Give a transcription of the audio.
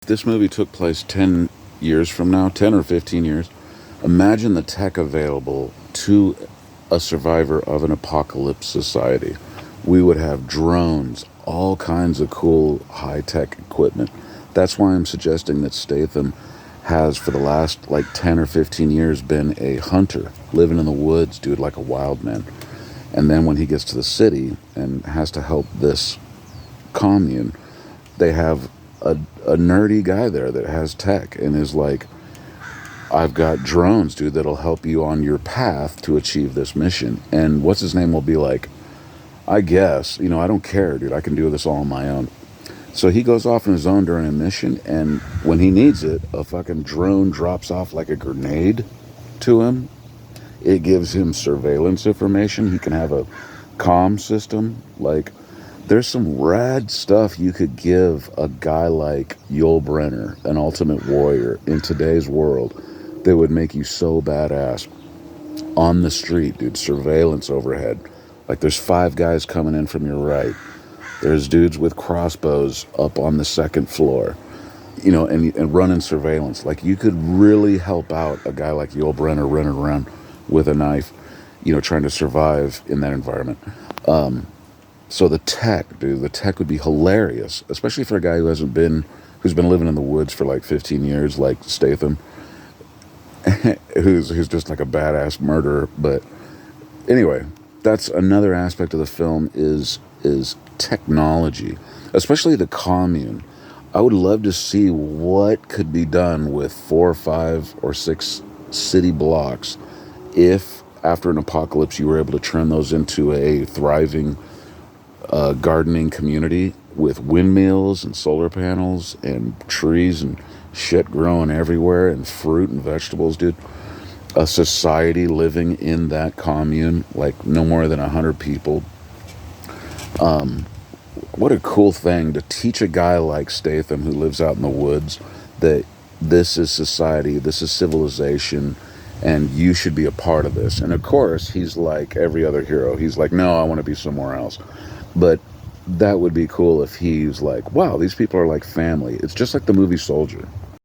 this movie took place 10 years from now, 10 or 15 years, imagine the tech available to a survivor of an apocalypse society. We would have drones, all kinds of cool high-tech equipment. That's why I'm suggesting that Statham has, for the last like 10 or 15 years, been a hunter, living in the woods, dude, like a wild man. And then when he gets to the city and has to help this commune, they have a nerdy guy there that has tech and is like, I've got drones, dude, that'll help you on your path to achieve this mission. And what's his name will be like, I guess, I don't care, dude. I can do this all on my own. So he goes off on his own during a mission, and when he needs it, a fucking drone drops off like a grenade to him. It gives him surveillance information. He can have a comm system. Like, there's some rad stuff you could give a guy like Yul Brynner, an ultimate warrior, in today's world that would make you so badass. On the street, dude, surveillance overhead. Like, there's 5 guys coming in from your right. There's dudes with crossbows up on the second floor, and running surveillance. Like, you could really help out a guy like Yul Brynner running around with a knife, trying to survive in that environment. So the tech, dude, the tech would be hilarious, especially for a guy who's been living in the woods for like 15 years, like Statham, who's just like a badass murderer. But anyway, that's another aspect of the film is technology, especially the commune. I would love to see what could be done with 4 or 5 or 6 city blocks if after an apocalypse you were able to turn those into a thriving gardening community with windmills and solar panels and trees and shit growing everywhere and fruit and vegetables, dude. A society living in that commune, like no more than 100 people. What a cool thing to teach a guy like Statham who lives out in the woods that this is society, this is civilization, and you should be a part of this. And of course, he's like every other hero. He's like, no, I want to be somewhere else. But that would be cool if he's like, wow, these people are like family. It's just like the movie Soldier.